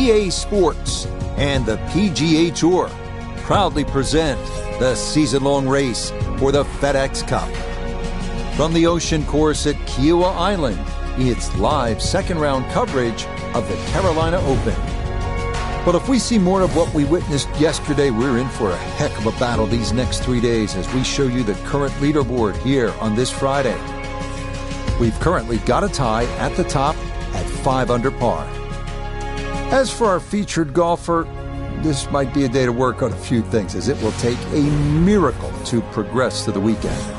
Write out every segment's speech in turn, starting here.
EA Sports and the PGA Tour proudly present the season-long race for the FedEx Cup. From the ocean course at Kiawah Island, it's live second-round coverage of the Carolina Open. But if we see more of what we witnessed yesterday, we're in for a heck of a battle these next 3 days as we show you the current leaderboard here on this Friday. We've currently got a tie at the top at 5 under par. As for our featured golfer, this might be a day to work on a few things, as it will take a miracle to progress to the weekend.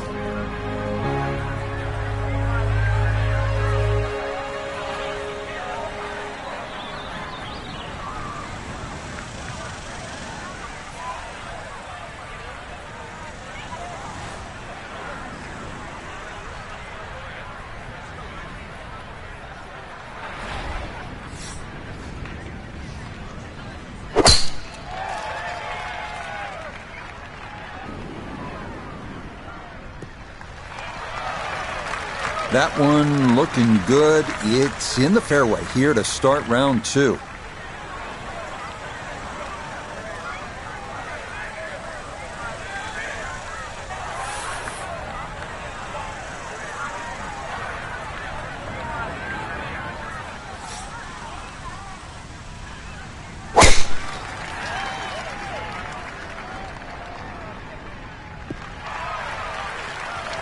That one looking good. It's in the fairway here to start round 2.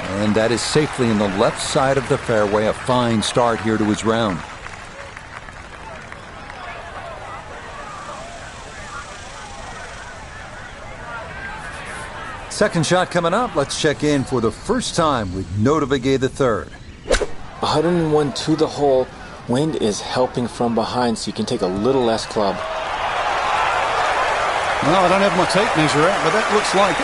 And that is safely in the left side of the fairway. A fine start here to his round. Second shot coming up. Let's check in for the first time with Notavigay III. 101 to the hole. Wind is helping from behind, so you can take a little less club. Well, I don't have my tape measure out, but that looks like,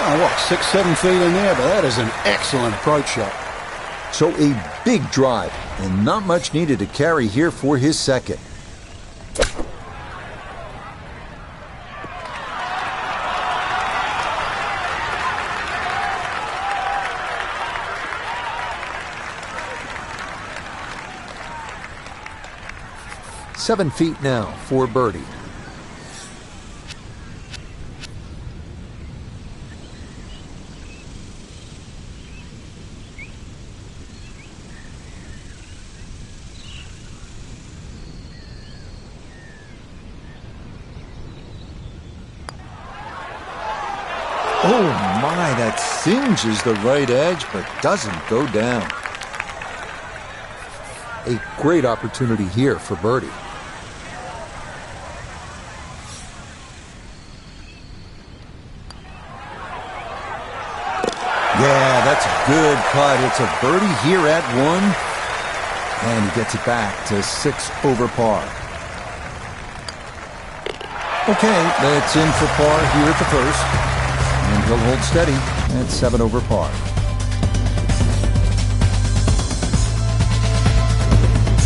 6-7 feet in there, but that is an excellent approach shot. So a big drive, and not much needed to carry here for his second. Seven feet now for birdie. Oh my, that singes the right edge, but doesn't go down. A great opportunity here for birdie. Yeah, that's a good putt. It's a birdie here at 1, and he gets it back to 6 over par. Okay, that's in for par here at the first. And he'll hold steady at 7 over par.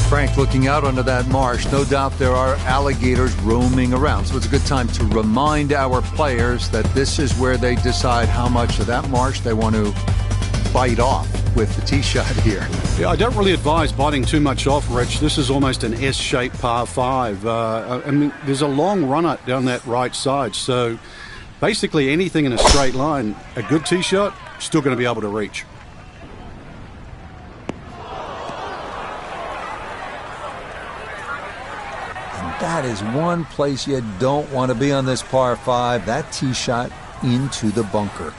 Frank looking out onto that marsh. No doubt there are alligators roaming around. So it's a good time to remind our players that this is where they decide how much of that marsh they want to bite off with the tee shot here. Yeah, I don't really advise biting too much off, Rich. This is almost an S-shaped par 5. I mean, there's a long run up down that right side. So basically anything in a straight line, a good tee shot, still going to be able to reach. And that is one place you don't want to be on this par 5. That tee shot into the bunker.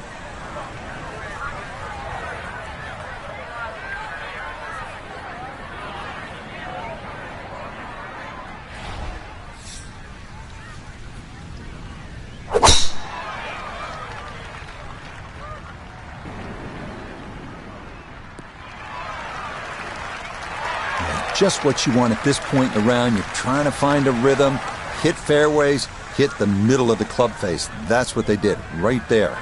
Just what you want at this point in the round. You're trying to find a rhythm, hit fairways, hit the middle of the club face. That's what they did right there.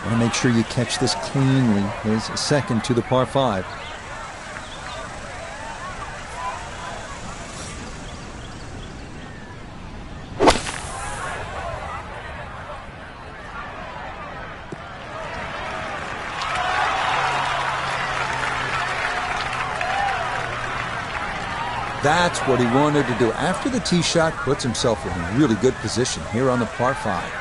Want to make sure you catch this cleanly. There's a second to the par 5. That's what he wanted to do. After the tee shot, puts himself in really good position here on the par 5.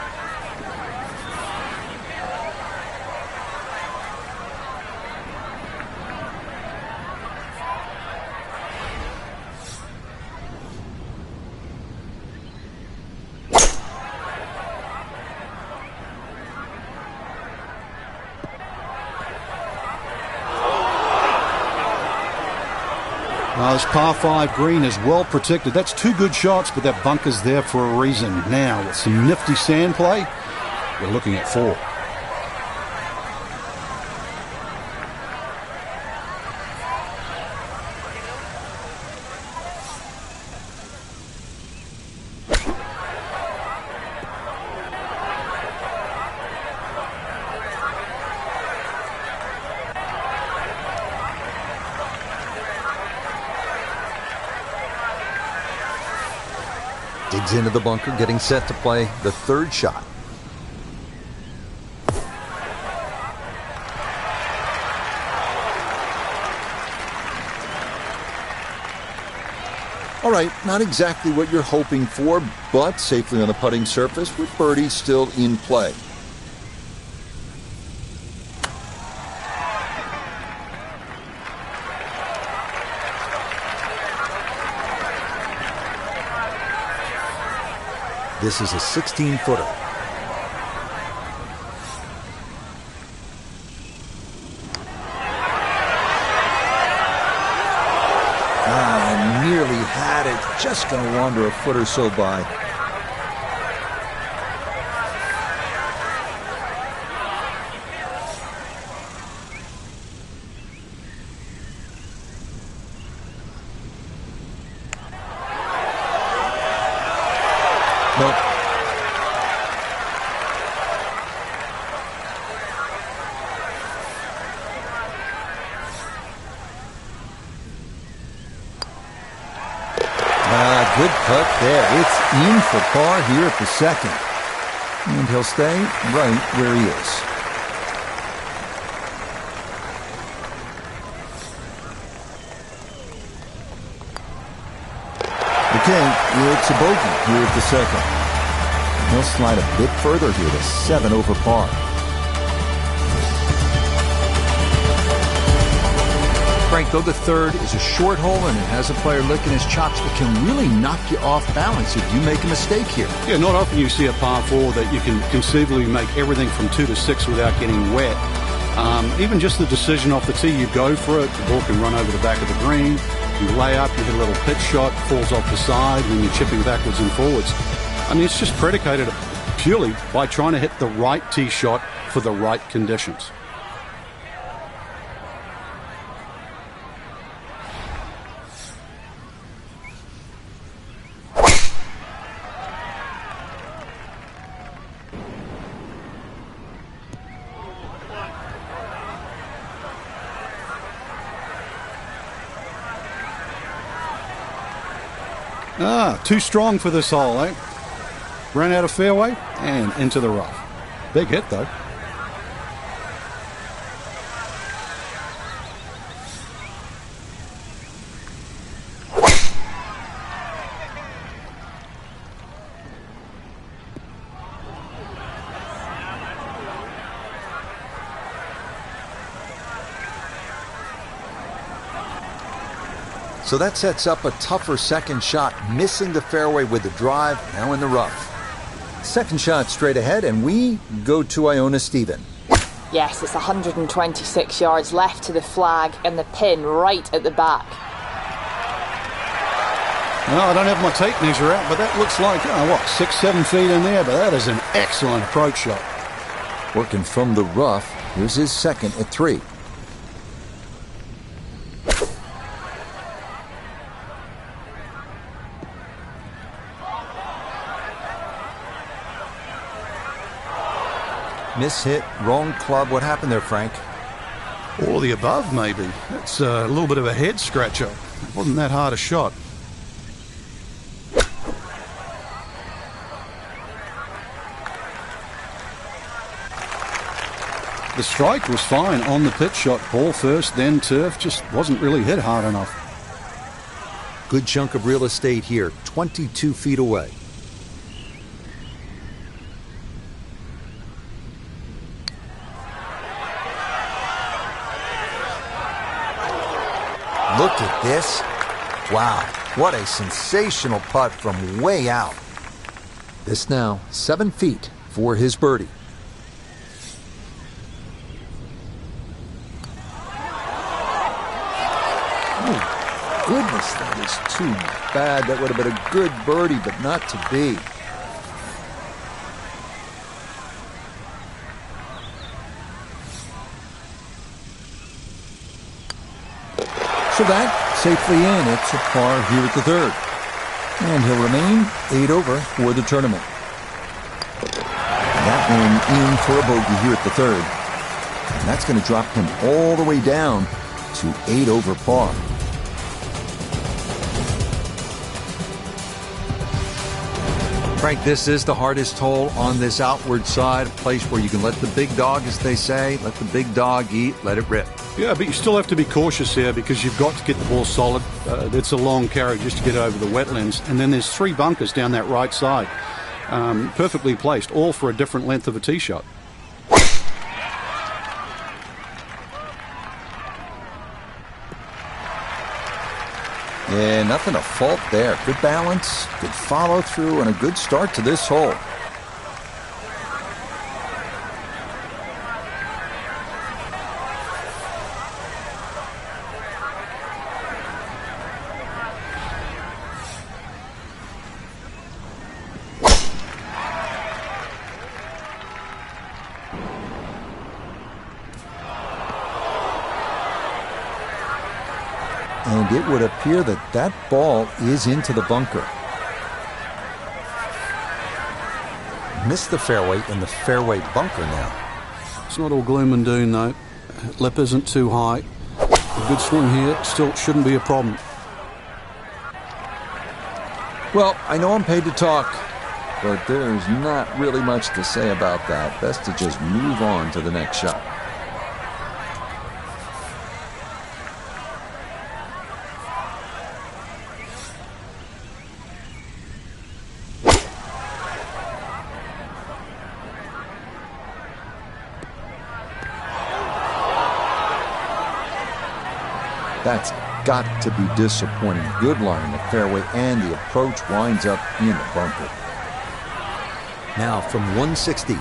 This par 5 green is well protected. That's 2 good shots, but that bunker's there for a reason. Now, with some nifty sand play, we're looking at 4. Digs into the bunker, getting set to play the 3rd shot. All right, not exactly what you're hoping for, but safely on the putting surface with birdie still in play. This is a 16-footer. Nearly had it. Just going to wander a foot or so by. Nope. Good putt there. It's in for par here at the 2nd. And he'll stay right where he is. Okay, it's a bogey here at the 2nd. He'll slide a bit further here to 7 over par. Frank, though the 3rd is a short hole and it has a player licking his chops, it can really knock you off balance if you make a mistake here. Yeah, not often you see a par 4 that you can conceivably make everything from 2 to 6 without getting wet. Even just the decision off the tee, you go for it, the ball can run over the back of the green, you lay up, you hit a little pitch shot, falls off the side when you're chipping backwards and forwards. I mean, it's just predicated purely by trying to hit the right tee shot for the right conditions. Too strong for this hole, eh? Ran out of fairway and into the rough. Big hit, though. So that sets up a tougher 2nd shot, missing the fairway with the drive, now in the rough. 2nd shot straight ahead, and we go to Iona Stephen. Yes, it's 126 yards left to the flag and the pin right at the back. Well, I don't have my tape measure out, but that looks like, 6-7 feet in there, but that is an excellent approach shot. Working from the rough, here's his 2nd at 3. Miss-hit, wrong club. What happened there, Frank? All of the above, maybe. That's a little bit of a head scratcher. It wasn't that hard a shot. The strike was fine on the pitch shot. Ball first, then turf. Just wasn't really hit hard enough. good chunk of real estate here, 22 feet away. Look at this. Wow, what a sensational putt from way out. This now 7 feet for his birdie. Oh, goodness, that is too bad. That would have been a good birdie, but not to be. So that safely in. It's a par here at the third. And he'll remain 8 over for the tournament. That one in for a bogey here at the third. And that's going to drop him all the way down to 8 over par. Frank, this is the hardest hole on this outward side, a place where you can let the big dog, as they say, let the big dog eat, let it rip. Yeah, but you still have to be cautious here because you've got to get the ball solid. It's a long carry just to get over the wetlands. And then there's 3 bunkers down that right side. Perfectly placed, all for a different length of a tee shot. Yeah, nothing to fault there. Good balance, good follow through, and a good start to this hole. And it would appear that that ball is into the bunker. Missed the fairway in the fairway bunker now. It's not all gloom and doom, though. Lip isn't too high. A good swing here still shouldn't be a problem. Well, I know I'm paid to talk, but there's not really much to say about that. Best to just move on to the next shot. That's got to be disappointing. Good line in the fairway, and the approach winds up in the bunker. Now from 160.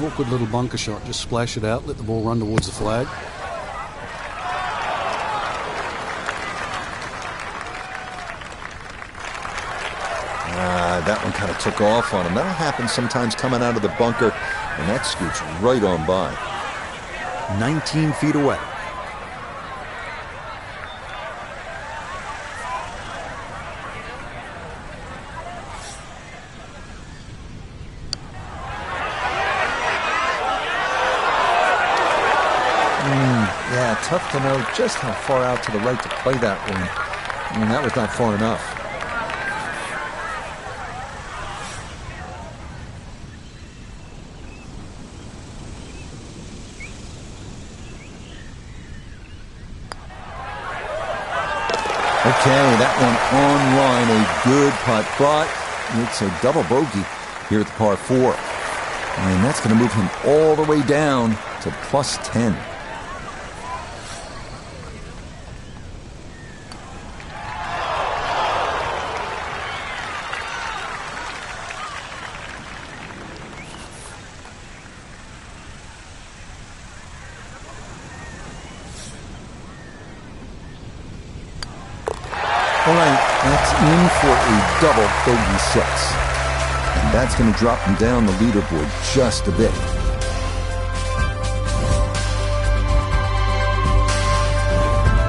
Awkward little bunker shot. Just splash it out, let the ball run towards the flag. That one kind of took off on him. That'll happen sometimes coming out of the bunker, and that scoots right on by. 19 feet away. Yeah, tough to know just how far out to the right to play that one. I mean, that was not far enough. Okay, that one on line, a good putt, but it's a double bogey here at the par 4. And that's going to move him all the way down to plus 10. All right, that's in for a double bogey 6. And that's going to drop him down the leaderboard just a bit.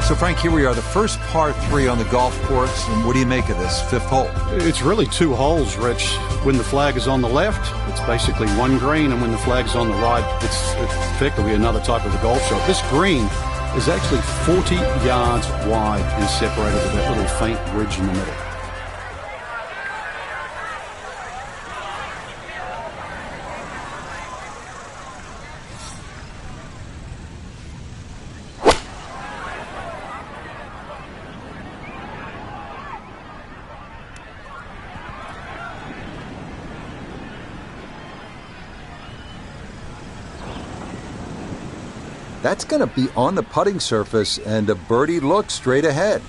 So, Frank, here we are, the first par 3 on the golf course. And what do you make of this 5th hole? It's really 2 holes, Rich. When the flag is on the left, it's basically one green, and when the flag is on the right, it's effectively another type of a golf shot. This green is actually 40 yards wide and separated with that little faint ridge in the middle. That's going to be on the putting surface, and a birdie look straight ahead.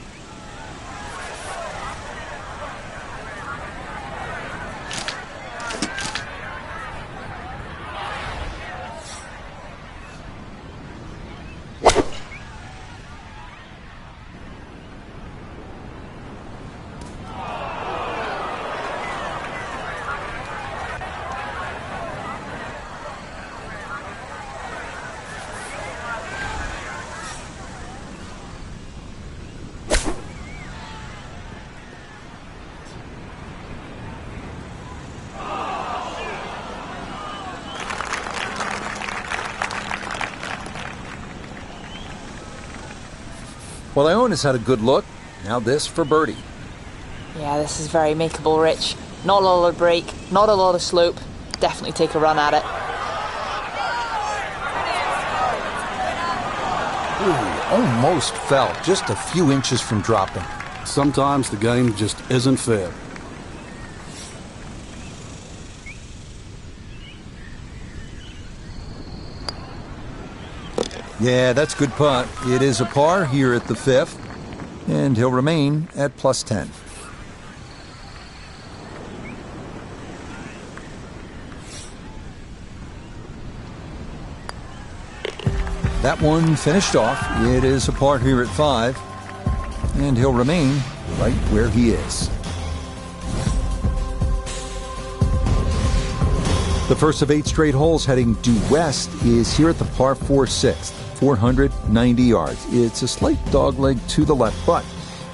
Well, Ione has had a good look. Now this for birdie. Yeah, this is very makeable, Rich. Not a lot of break, not a lot of slope. Definitely take a run at it. Ooh, almost fell, just a few inches from dropping. Sometimes the game just isn't fair. Yeah, that's a good putt. It is a par here at the 5th, and he'll remain at plus 10. That one finished off. It is a par here at 5, and he'll remain right where he is. The first of 8 straight holes heading due west is here at the par 4 6th, 490 yards. It's a slight dogleg to the left, but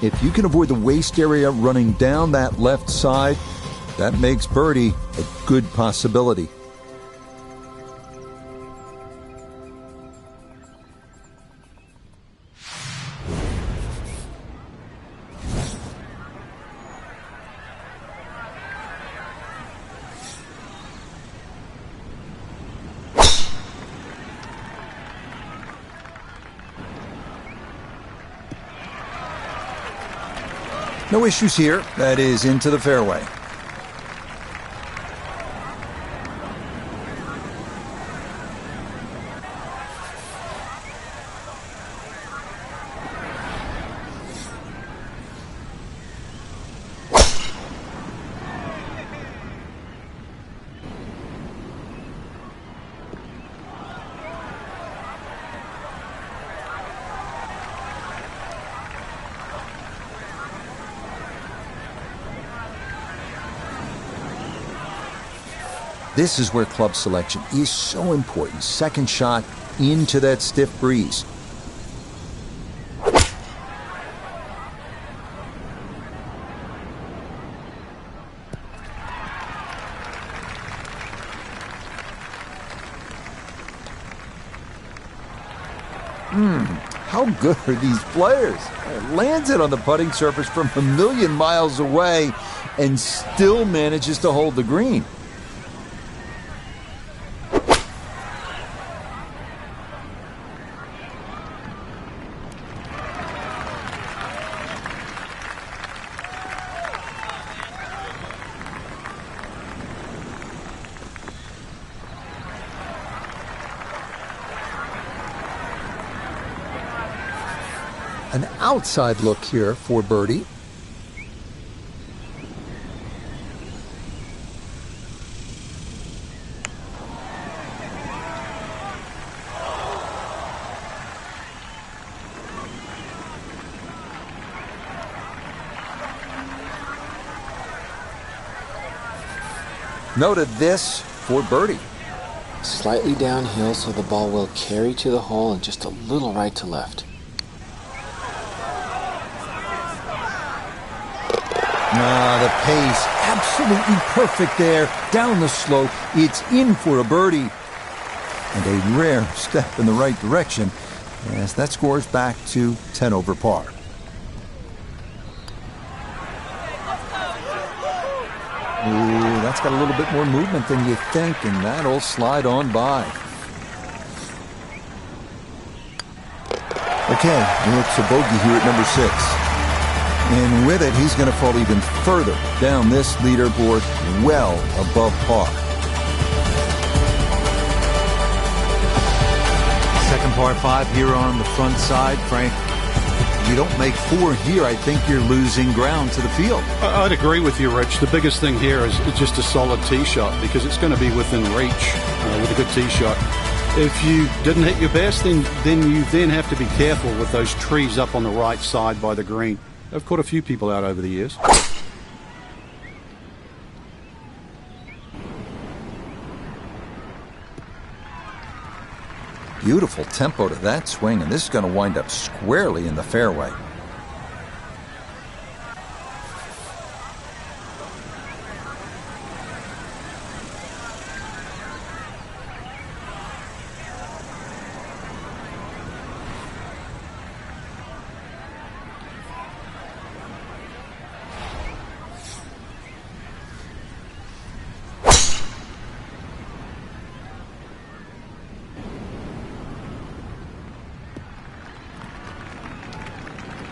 if you can avoid the waist area running down that left side, that makes birdie a good possibility. No issues here. That is into the fairway. This is where club selection is so important. Second shot into that stiff breeze. How good are these players? Lands it on the putting surface from a million miles away and still manages to hold the green. An outside look here for birdie. noted this for birdie. Slightly downhill so the ball will carry to the hole and just a little right to left. The pace, absolutely perfect there. Down the slope, it's in for a birdie. And a rare step in the right direction as that scores back to 10 over par. Ooh, that's got a little bit more movement than you think, and that'll slide on by. Okay, looks a bogey here at number 6. And with it, he's going to fall even further down this leaderboard, well above par. Second par 5 here on the front side, Frank. You don't make 4 here, I think you're losing ground to the field. I'd agree with you, Rich. The biggest thing here is just a solid tee shot, because it's going to be within reach with a good tee shot. If you didn't hit your best, then you have to be careful with those trees up on the right side by the green. I've caught a few people out over the years. Beautiful tempo to that swing, and this is going to wind up squarely in the fairway.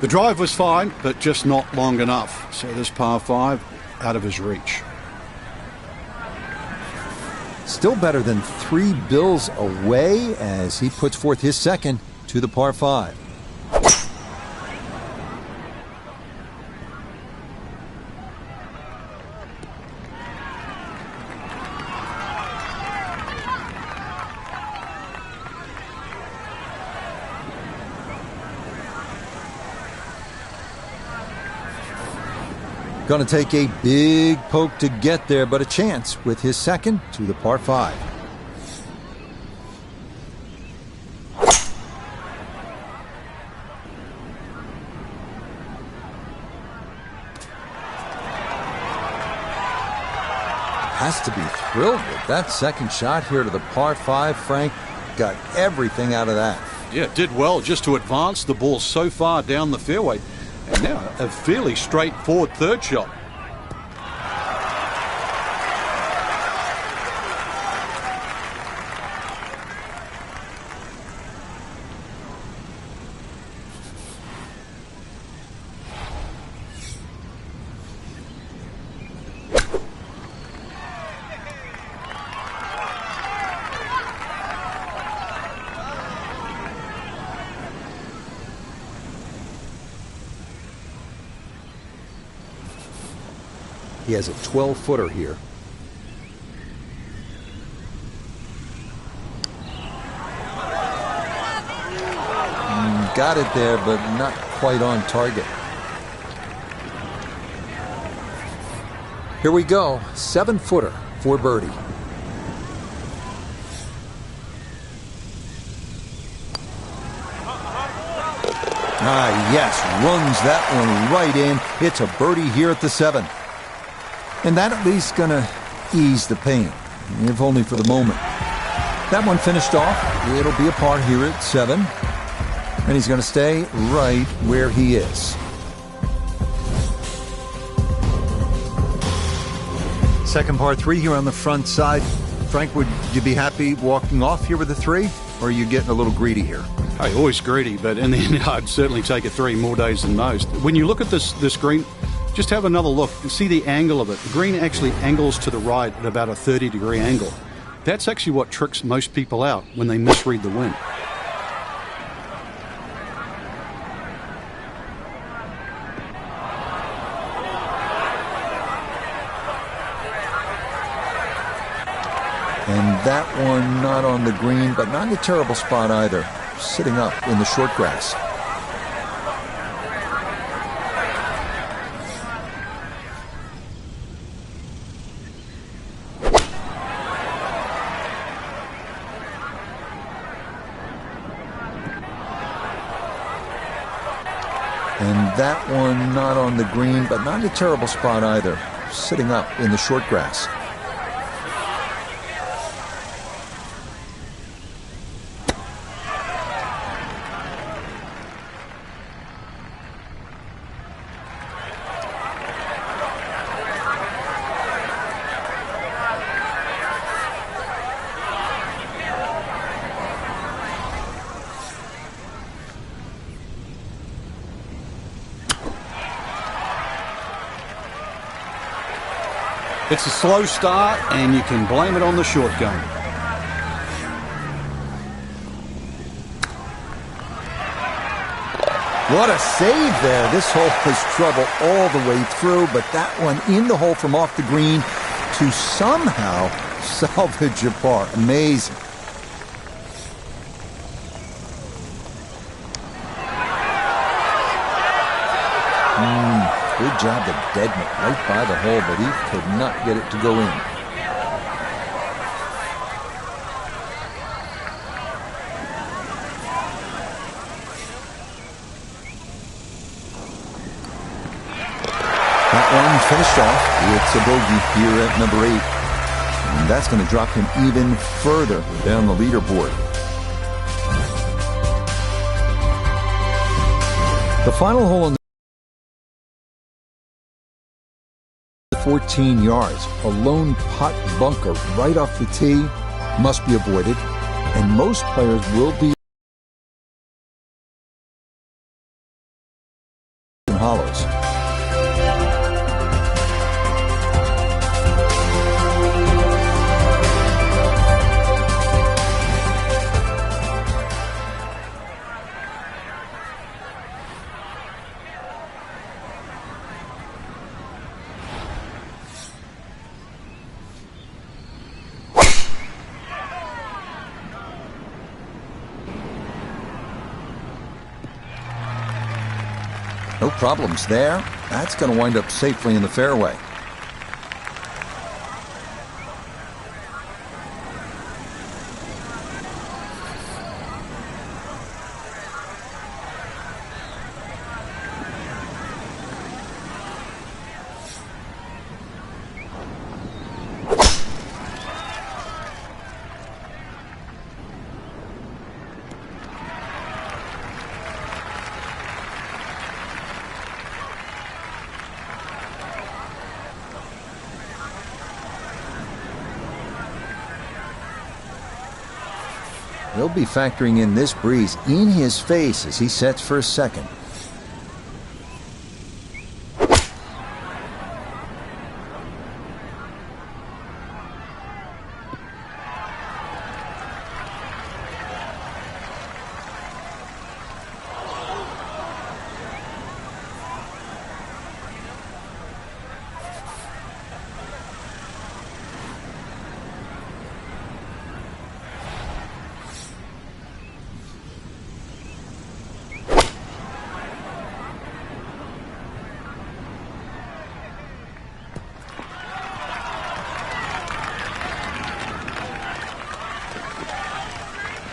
The drive was fine, but just not long enough. So this par 5 out of his reach. Still better than 3 bills away as he puts forth his second to the par 5. Going to take a big poke to get there, but a chance with his second to the par 5. Has to be thrilled with that second shot here to the par 5, Frank. Got everything out of that. Yeah, did well just to advance the ball so far down the fairway. And now a fairly straightforward third shot. He has a 12-footer here. Got it there, but not quite on target. Here we go. 7-footer for birdie. Yes, runs that one right in. It's a birdie here at the 7. And that at least gonna ease the pain, if only for the moment. That one finished off. It'll be a par here at 7. And he's gonna stay right where he is. Second par 3 here on the front side. Frank, would you be happy walking off here with a 3? Or are you getting a little greedy here? Hey, always greedy, but in the end, I'd certainly take a 3 more days than most. When you look at this green, just have another look and see the angle of it. The green actually angles to the right at about a 30-degree angle. That's actually what tricks most people out when they misread the wind. And that one not on the green, but not in a terrible spot either. Sitting up in the short grass. And that one not on the green, but not in a terrible spot either. Sitting up in the short grass. It's a slow start, and you can blame it on the short game. What a save there. This hole was trouble all the way through, but that one in the hole from off the green to somehow salvage a par. Amazing. Good job to deaden it right by the hole, but he could not get it to go in. That one finished off. It's a bogey here at number 8. And that's going to drop him even further down the leaderboard. The final hole in 14 yards, a lone putt bunker right off the tee, must be avoided, and most players will be in hollows. No problems there. That's going to wind up safely in the fairway. He'll be factoring in this breeze in his face as he sets for a second.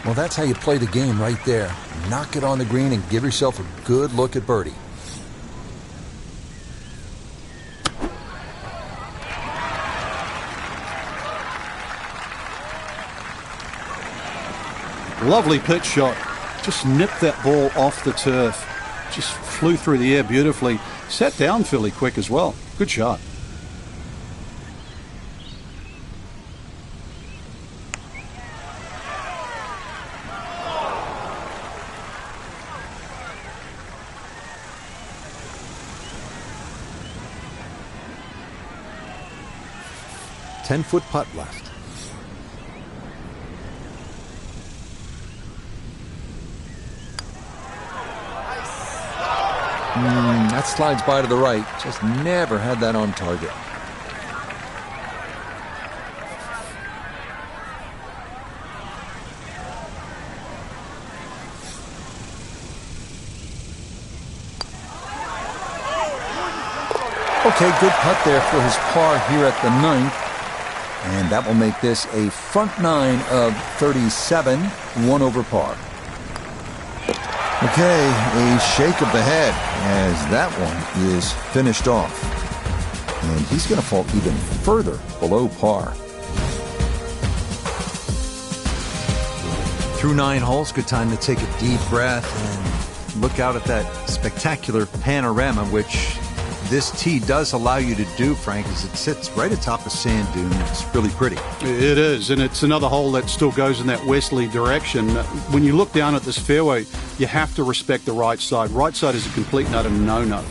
Well, that's how you play the game right there. Knock it on the green and give yourself a good look at birdie. Lovely pitch shot. Just nipped that ball off the turf. Just flew through the air beautifully. Sat down fairly quick as well. Good shot. Ten-foot putt left. That slides by to the right. Just never had that on target. Okay, good putt there for his par here at the 9th. And that will make this a front 9 of 37, 1 over par. Okay, a shake of the head as that one is finished off. And he's going to fall even further below par. Through 9 holes, good time to take a deep breath and look out at that spectacular panorama, which this tee does allow you to do, Frank, as it sits right atop a sand dune. It's really pretty. It is, and it's another hole that still goes in that westerly direction. When you look down at this fairway, you have to respect the right side. Right side is a complete and utter no-no.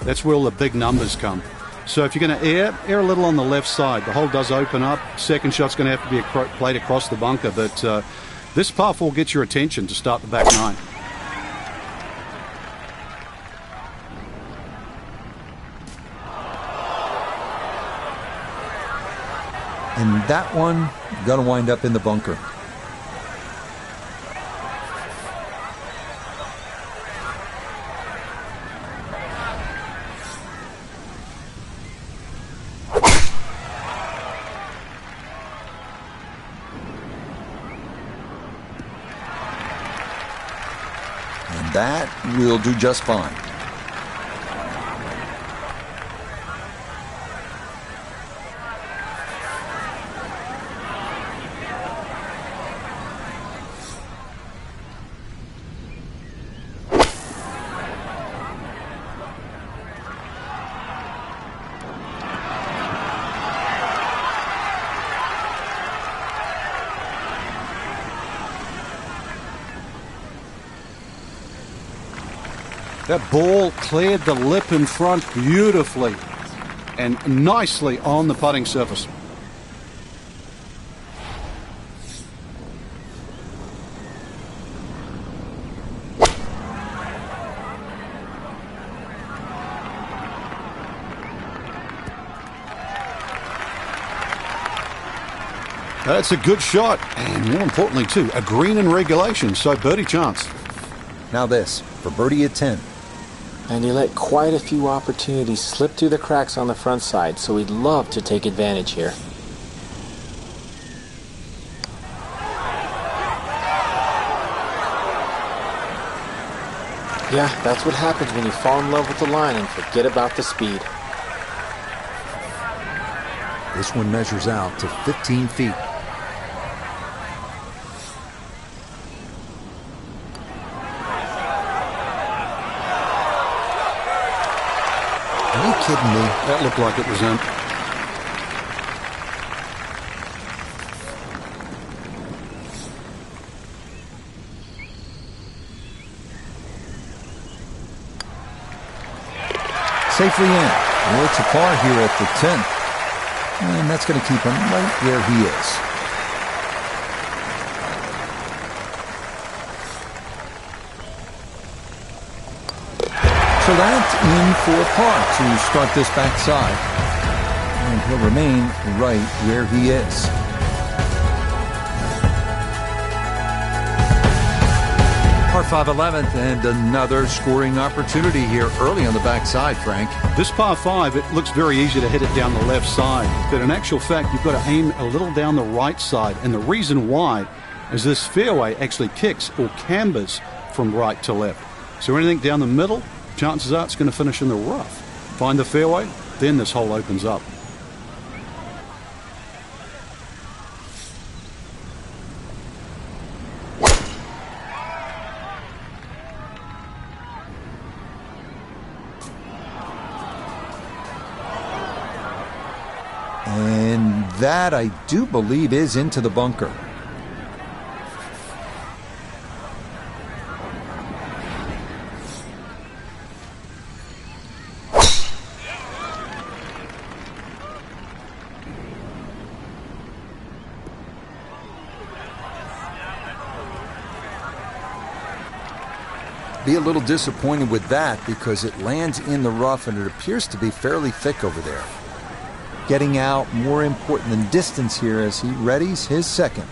That's where all the big numbers come. So if you're going to err a little on the left side. The hole does open up. Second shot's going to have to be played across the bunker, but this par 4 gets your attention to start the back 9. And that one going to wind up in the bunker. And that will do just fine. That ball cleared the lip in front beautifully and nicely on the putting surface. That's a good shot, and more importantly too, a green in regulation, so birdie chance. Now this, for birdie at 10. And he let quite a few opportunities slip through the cracks on the front side, so he'd love to take advantage here. Yeah, that's what happens when you fall in love with the line and forget about the speed. This one measures out to 15 feet. Are you kidding me? That looked like it was in. Safely in. Well, it's a par here at the 10th. And that's going to keep him right where he is. So that's in for a par to start this backside. And he'll remain right where he is. Par 5 11th and another scoring opportunity here early on the backside, Frank. This par 5, it looks very easy to hit it down the left side, but in actual fact, you've got to aim a little down the right side, and the reason why is this fairway actually kicks or cambers from right to left. So anything down the middle, chances are it's going to finish in the rough. Find the fairway, then this hole opens up. And that, I do believe, is into the bunker. Be a little disappointed with that because it lands in the rough and it appears to be fairly thick over there. Getting out more important than distance here as he readies his second.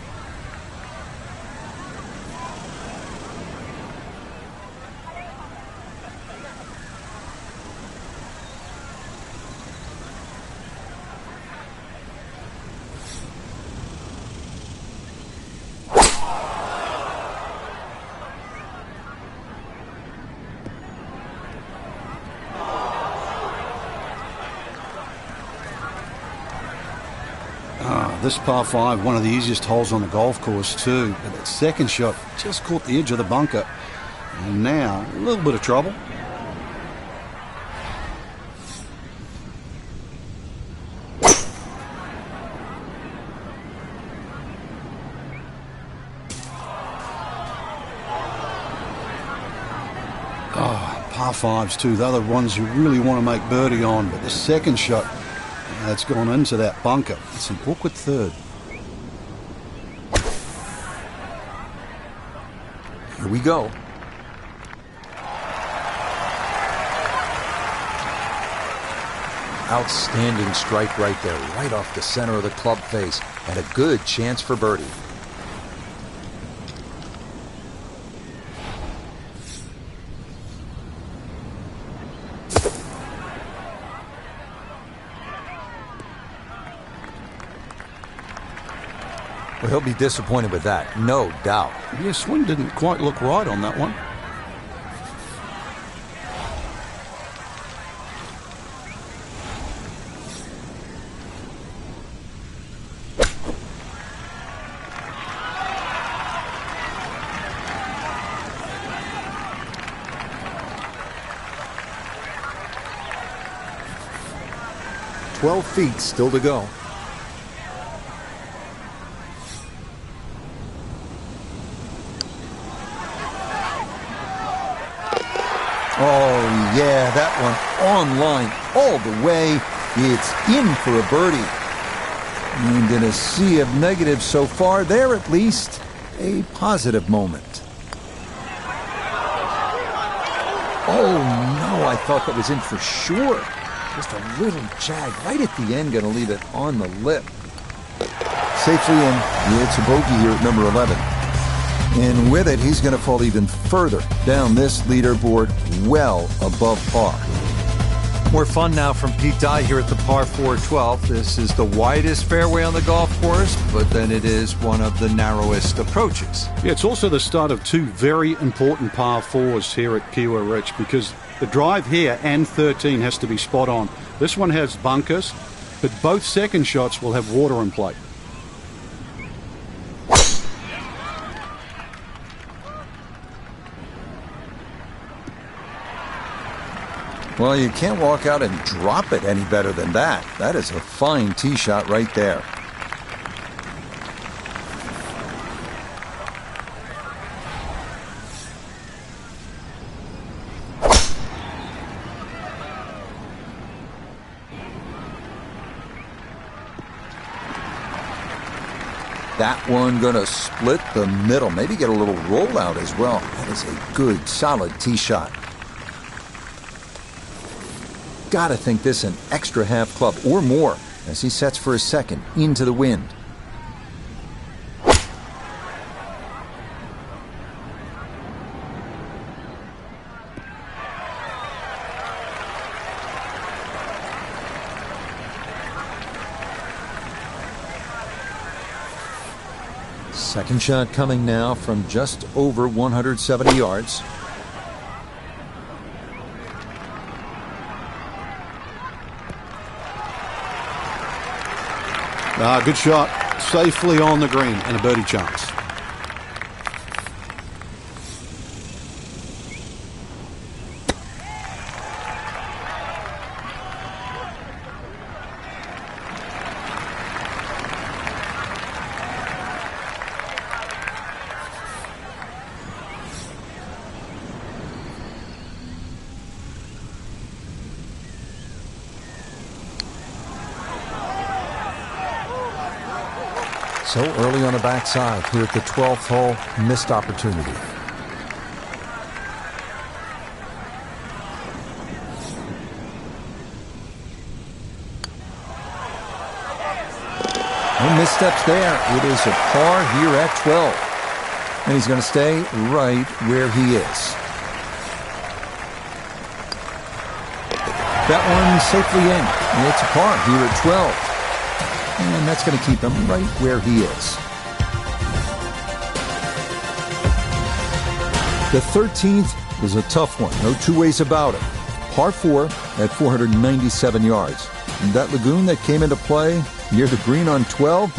This par 5, one of the easiest holes on the golf course too. But that second shot just caught the edge of the bunker. And now, a little bit of trouble. Par 5s too, they're the ones you really want to make birdie on, but the second shot, that's gone into that bunker. It's an awkward third. Here we go. Outstanding strike right there, right off the center of the club face, and a good chance for birdie. Well, he'll be disappointed with that, no doubt. Yeah, swing didn't quite look right on that one. "12 feet still to go." Oh, yeah, that one on line all the way. It's in for a birdie. And in a sea of negatives so far, there at least a positive moment. Oh, no, I thought that was in for sure. Just a little jag right at the end, going to leave it on the lip. Safely in. It's a bogey here at number 11. And with it, he's going to fall even further down this leaderboard, well above par. More fun now from Pete Dye here at the par 4 12th. This is the widest fairway on the golf course, but then it is one of the narrowest approaches. Yeah, it's also the start of two very important par 4s here at Kiawah, Rich, because the drive here and 13 has to be spot on. This one has bunkers, but both second shots will have water in play. Well, you can't walk out and drop it any better than that. That is a fine tee shot right there. That one gonna split the middle, maybe get a little rollout as well. That is a good, solid tee shot. Gotta think this an extra half club or more as he sets for a second into the wind. Second shot coming now from just over 170 yards. Good shot. Safely on the green and a birdie chance. So early on the backside here at the 12th hole, missed opportunity. No missteps there. It is a par here at 12. And he's going to stay right where he is. That one safely in. It's a par here at 12. And that's going to keep him right where he is. The 13th is a tough one. No two ways about it. Par 4 at 497 yards. And that lagoon that came into play near the green on 12,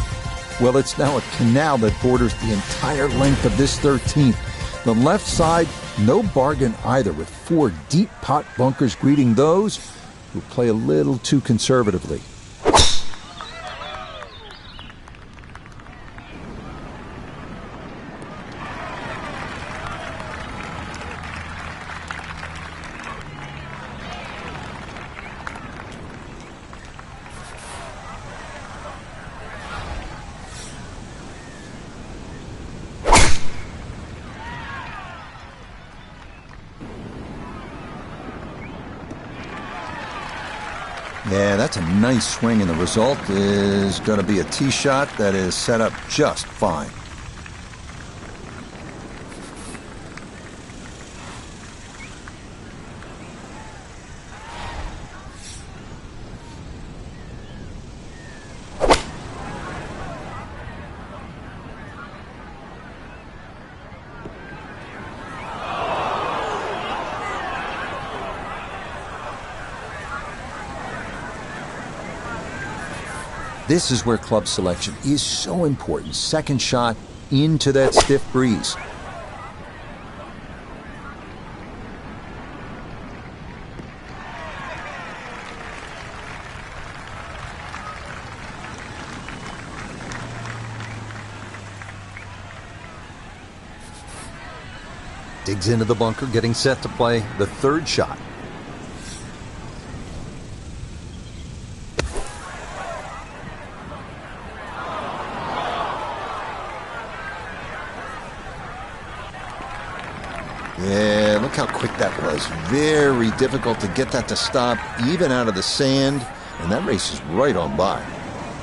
Well, it's now a canal that borders the entire length of this 13th. The left side, no bargain either, with 4 deep pot bunkers greeting those who play a little too conservatively. Yeah, that's a nice swing, and the result is going to be a tee shot that is set up just fine. This is where club selection is so important. Second shot into that stiff breeze. Digs into the bunker, getting set to play the third shot. Yeah, look how quick that was. Very difficult to get that to stop, even out of the sand, and that race is right on by.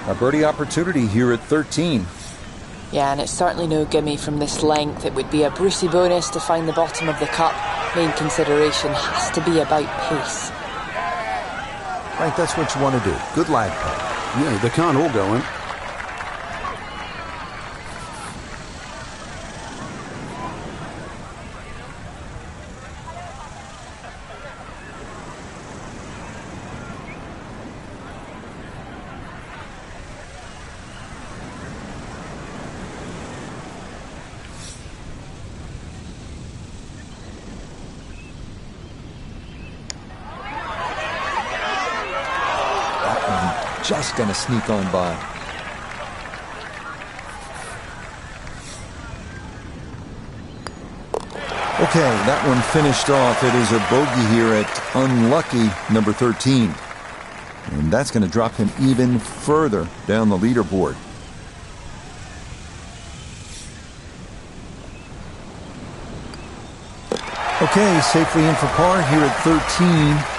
A birdie opportunity here at 13. Yeah, and it's certainly no gimme from this length. It would be a Brucey bonus to find the bottom of the cup. Main consideration has to be about pace. Right, that's what you want to do. Good lag putt. Yeah, they can't all go in. Just going to sneak on by. Okay, that one finished off. It is a bogey here at unlucky number 13. And that's going to drop him even further down the leaderboard. Okay, safely in for par here at 13.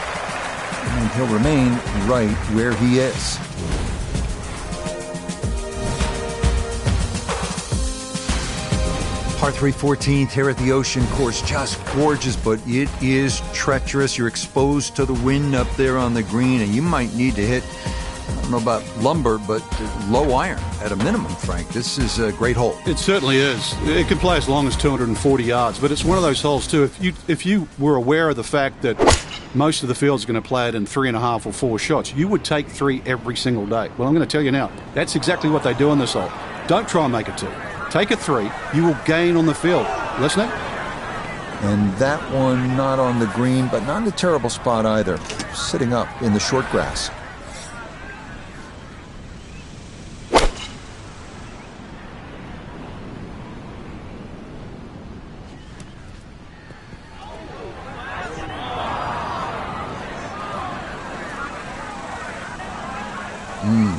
And he'll remain right where he is. Par 3 14th here at the Ocean Course. Just gorgeous, but it is treacherous. You're exposed to the wind up there on the green, and you might need to hit, I don't know about lumber, but low iron at a minimum, Frank. This is a great hole. It certainly is. It can play as long as 240 yards, but it's one of those holes, too. If you were aware of the fact that most of the field's going to play it in 3.5 or 4 shots, you would take 3 every single day. Well, I'm going to tell you now, that's exactly what they do on this hole. Don't try and make it 2. Take a 3. You will gain on the field. Listening? And that one not on the green, but not in a terrible spot either. Sitting up in the short grass.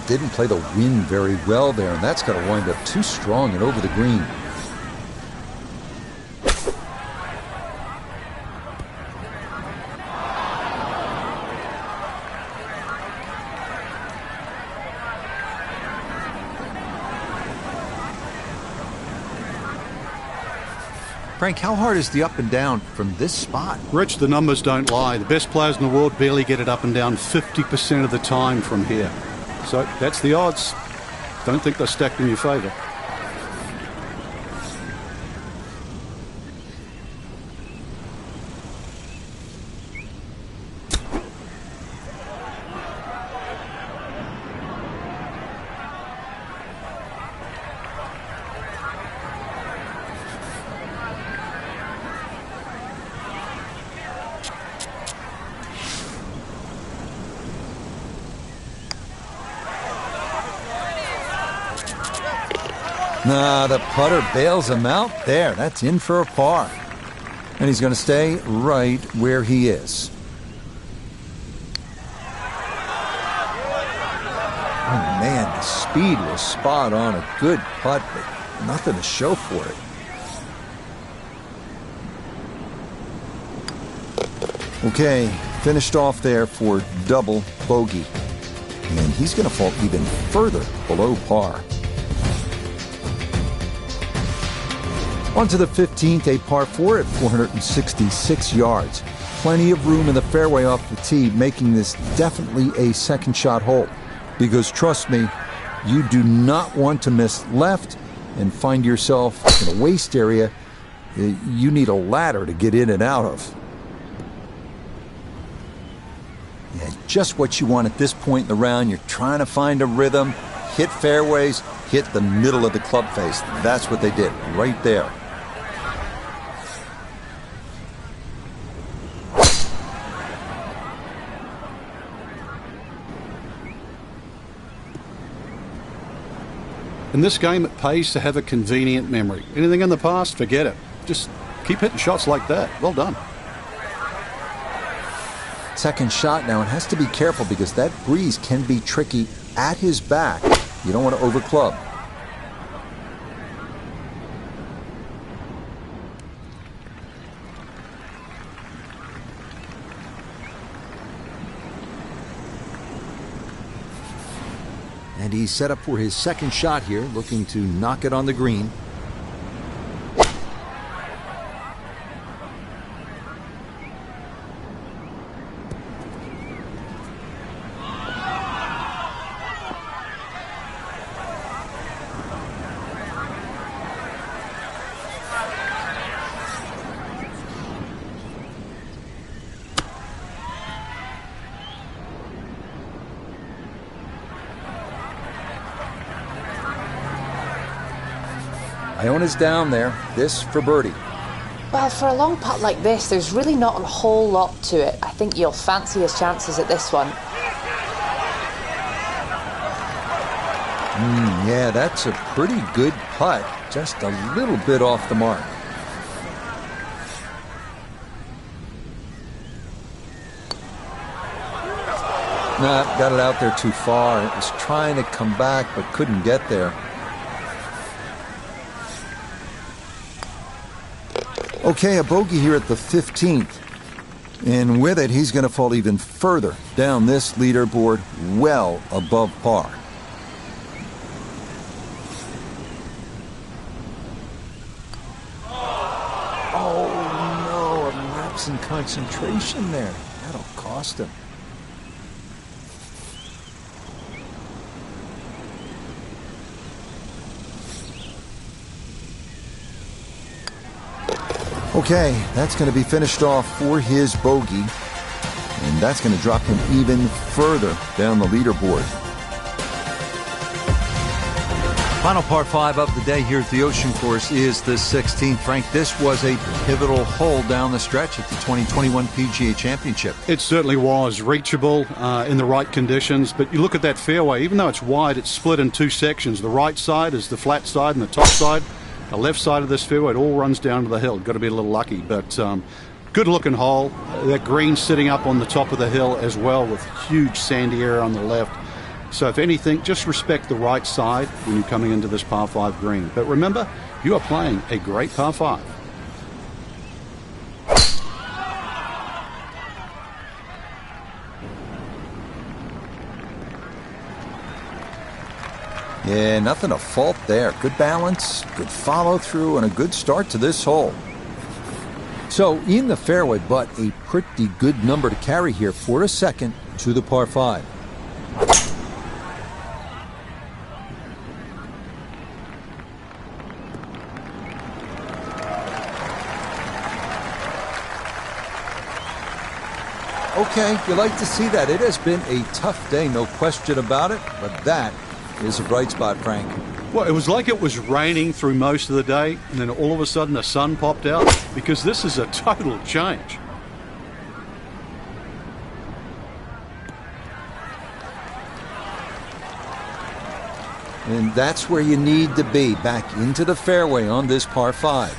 Didn't play the wind very well there, and that's going to wind up too strong and over the green. Frank, how hard is the up and down from this spot? Rich, the numbers don't lie. The best players in the world barely get it up and down 50% of the time from here. So that's the odds. Don't think they're stacked in your favor. Nah, the putter bails him out there. That's in for a par. And he's going to stay right where he is. Oh, man, the speed was spot on. A good putt, but nothing to show for it. Okay, finished off there for double bogey. And he's going to fall even further below par. On to the 15th, a par 4 at 466 yards. Plenty of room in the fairway off the tee, making this definitely a second shot hole. Because trust me, you do not want to miss left and find yourself in a waste area you need a ladder to get in and out of. Yeah, just what you want at this point in the round. You're trying to find a rhythm, hit fairways, hit the middle of the club face. That's what they did right there. In this game, it pays to have a convenient memory. Anything in the past, forget it. Just keep hitting shots like that. Well done. Second shot now, and has to be careful because that breeze can be tricky at his back. You don't want to overclub. And he's set up for his second shot here, looking to knock it on the green. Iona's down there. This for birdie. Well, for a long putt like this, there's really not a whole lot to it. I think you'll fancy his chances at this one. Yeah, that's a pretty good putt. Just a little bit off the mark. Nah, got it out there too far. It was trying to come back, but couldn't get there. Okay, a bogey here at the 15th. And with it, he's going to fall even further down this leaderboard, well above par. Oh, no, a lapse in concentration there. That'll cost him. Okay, that's going to be finished off for his bogey, and that's going to drop him even further down the leaderboard. Final par 5 of the day here at the Ocean Course is the 16th. Frank, this was a pivotal hole down the stretch at the 2021 PGA Championship. It certainly was reachable in the right conditions, but you look at that fairway, even though it's wide, it's split in two sections. The right side is the flat side and the top side. The left side of this fairway, it all runs down to the hill. Got to be a little lucky, but good looking hole. That green sitting up on the top of the hill as well with huge sandy area on the left. So if anything, just respect the right side when you're coming into this par 5 green. But remember, you are playing a great par 5. Yeah, nothing to fault there. Good balance, good follow through, and a good start to this hole. So in the fairway, but a pretty good number to carry here for a second to the par 5. Okay, you like to see that. It has been a tough day, no question about it, but that is a bright spot, Frank. Well, it was like it was raining through most of the day, and then all of a sudden the sun popped out, because this is a total change. And that's where you need to be, back into the fairway on this par 5.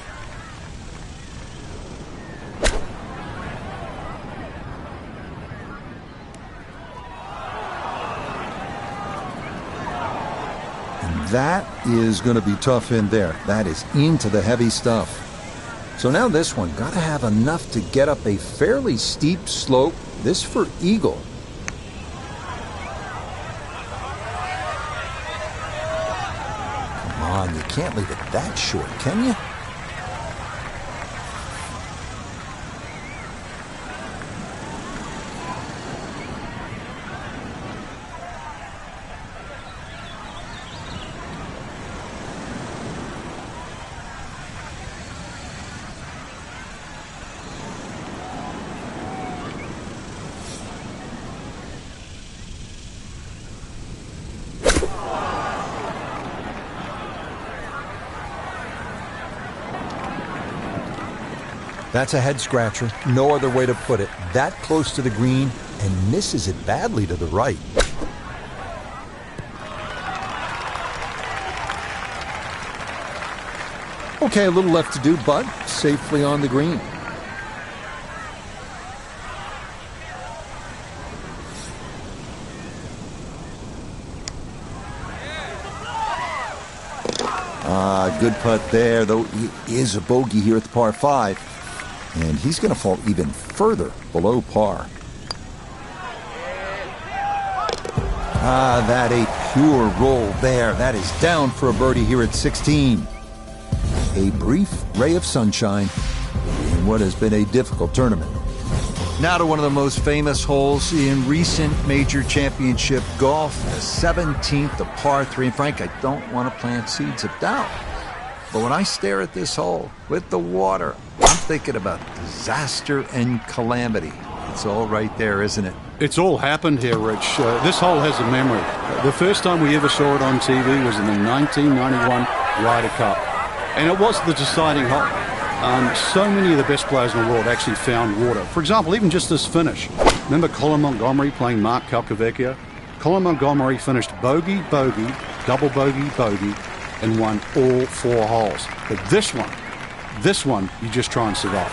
And that is going to be tough in there. That is into the heavy stuff. So now this one, got to have enough to get up a fairly steep slope. This for eagle. Come on, you can't leave it that short, can you? That's a head scratcher, no other way to put it. That close to the green and misses it badly to the right. Okay, a little left to do, but safely on the green. Good putt there, though it is a bogey here at the par 5. And he's going to fall even further below par. That a pure roll there. That is down for a birdie here at 16. A brief ray of sunshine in what has been a difficult tournament. Now to one of the most famous holes in recent major championship golf, the 17th, the par 3. And Frank, I don't want to plant seeds of doubt. But when I stare at this hole with the water, I'm thinking about disaster and calamity. It's all right there, isn't it? It's all happened here, Rich. This hole has a memory. The first time we ever saw it on TV was in the 1991 Ryder Cup. And it was the deciding hole. So many of the best players in the world actually found water. For example, even just this finish. Remember Colin Montgomery playing Mark Calcavecchia? Colin Montgomery finished bogey, bogey, double bogey, bogey, and won all 4 holes. But this one, you just try and survive.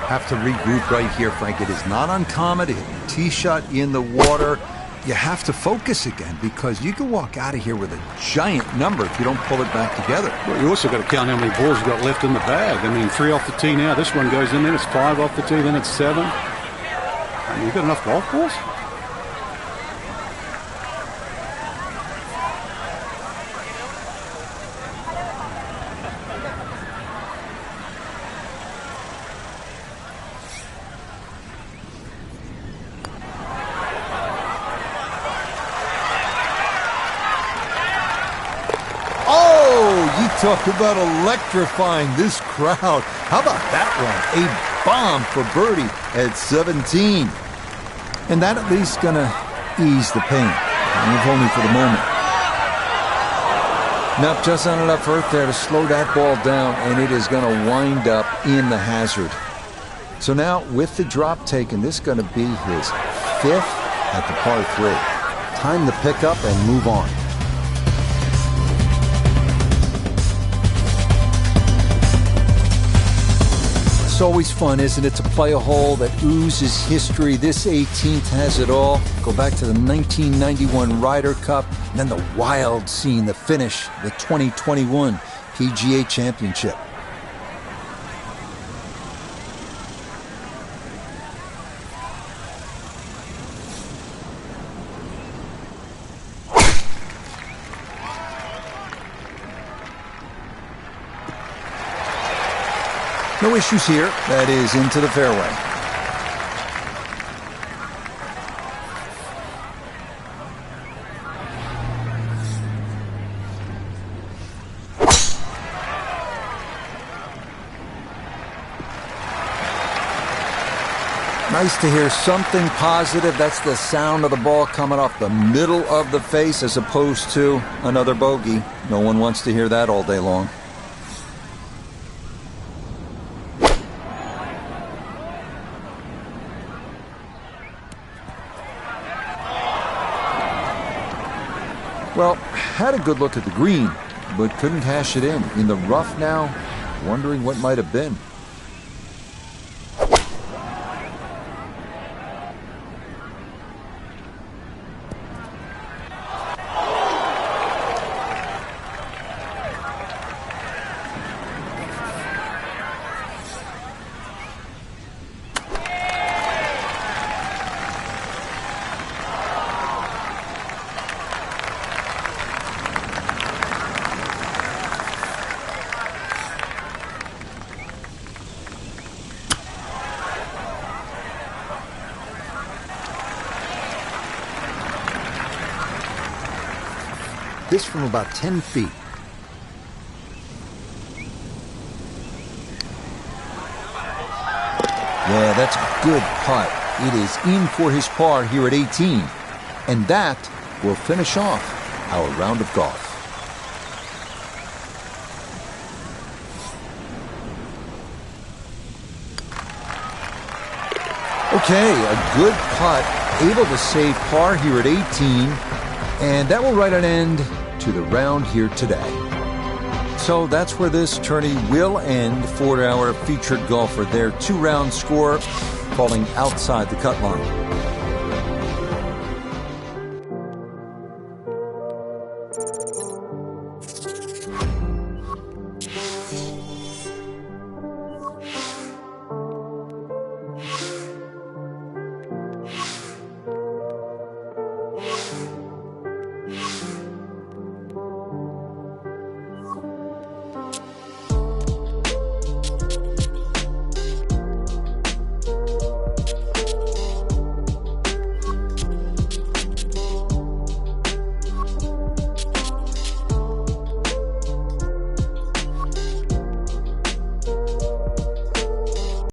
Have to regroup right here, Frank. It is not uncommon to hit a tee shot in the water. You have to focus again because you can walk out of here with a giant number if you don't pull it back together. Well, you also got to count how many balls you've got left in the bag. I mean, 3 off the tee now. This one goes in, then it's 5 off the tee, then it's 7. I mean, you got enough golf balls? Talk about electrifying this crowd. How about that one? A bomb for birdie at 17. And that at least gonna ease the pain, if only for the moment. Now, just not enough earth there to slow that ball down, and it is gonna wind up in the hazard. So now, with the drop taken, this is gonna be his 5th at the par 3. Time to pick up and move on. It's always fun, isn't it, to play a hole that oozes history. This 18th has it all. Go back to the 1991 Ryder Cup, and then the wild scene, the finish, the 2021 PGA Championship. No issues here. That is into the fairway. Nice to hear something positive. That's the sound of the ball coming off the middle of the face as opposed to another bogey. No one wants to hear that all day long. Well, had a good look at the green, but couldn't cash it in the rough now, wondering what might have been. This from about 10 feet. Yeah, that's a good putt. It is in for his par here at 18. And that will finish off our round of golf. Okay, a good putt, able to save par here at 18. And that will write an end to the round here today. So that's where this tourney will end for our featured golfer. Their 2-round score falling outside the cut line.